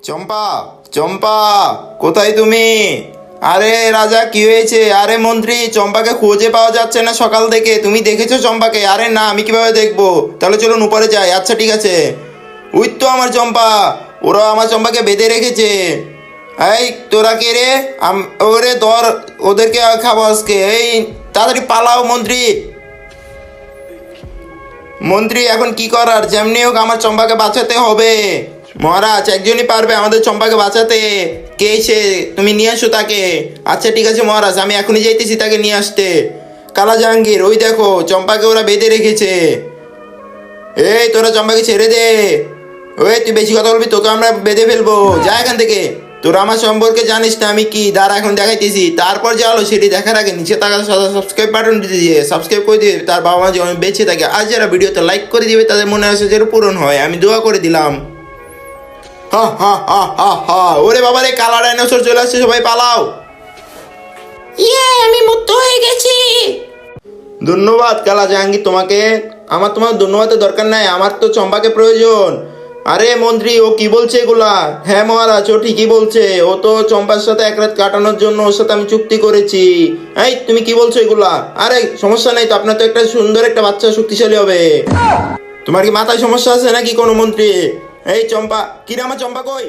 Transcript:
চম্পা, চম্পা, কোথায় তুমি? আরে রাজা, কি হয়েছে? আরে মন্ত্রী, চম্পাকে খুঁজে পাওয়া যাচ্ছে না সকাল থেকে। তুমি দেখেছো চম্পাকে? আরে না, আমি কিভাবে দেখবো? তাহলে চলুন উপরে যাই। আচ্ছা ঠিক আছে। ওই তো আমার চম্পা। ওরা আমার চম্পাকে বেঁধে রেখেছে। এই তোরা কে রে? ওরে ধর, ওদেরকে খাবো আজকে। এই তাড়াতাড়ি পালাও মন্ত্রী। মন্ত্রী, এখন কি করার? যেমনি হোক আমার চম্পাকে বাঁচাতে হবে। মহারাজ, একজনই পারবে আমাদের চম্পাকে বাঁচাতে। কে সে? তুমি নিয়ে আসো তাকে। আচ্ছা ঠিক আছে মহারাজ, আমি এখনই যাইতেছি তাকে নিয়ে আসতে। কালা জাহাঙ্গীর, ওই দেখো চম্পাকে ওরা বেঁধে রেখেছে। এই তোরা চম্পাকে ছেড়ে দে। ওই তুই বেশি কথা বলবি, তোকে আমরা বেঁধে ফেলবো। যা এখান থেকে। তোরা আমার সম্পর্কে জানিস না আমি কি। দাঁড়া, এখন দেখাইতেছি। তারপর যা হলো সেটি দেখার আগে নিচে থাকা সাবস্ক্রাইব বাটন দিয়ে সাবস্ক্রাইব করে দিবে। তার বাবা মা যেমন বেঁচে থাকে, আর যারা ভিডিওতে লাইক করে দিবে তাদের মনে আসে যেন পূরণ হয়। আমি দোয়া করে দিলাম। হা হা হা হা হা। ওরে বাবা রে, কালা ডাইনোসর চলে আসছে, সবাই পালাও। আমি মুক্ত হয়ে গেছি। ধন্যবাদ কালা জাহাঙ্গীর তোমাকে। তোমার ধন্যবাদের দরকার নাই, আমার তো চম্পাকে প্রয়োজন। আরে মন্ত্রী, ও কি বলছে এগুলা? হ্যাঁ মহারাজ, ও ঠিকই বলছে। ও তো চম্পার সাথে এক রাত কাটানোর জন্য ওর সাথে আমি চুক্তি করেছি। এই তুমি কি বলছো এগুলা? আরে সমস্যা নেই তো, আপনার তো একটা সুন্দর একটা বাচ্চা শক্তিশালী হবে। তোমার কি মাথায় সমস্যা আছে নাকি কোনো মন্ত্রী? এই চম্পা, কিরে আমার চম্পা কই?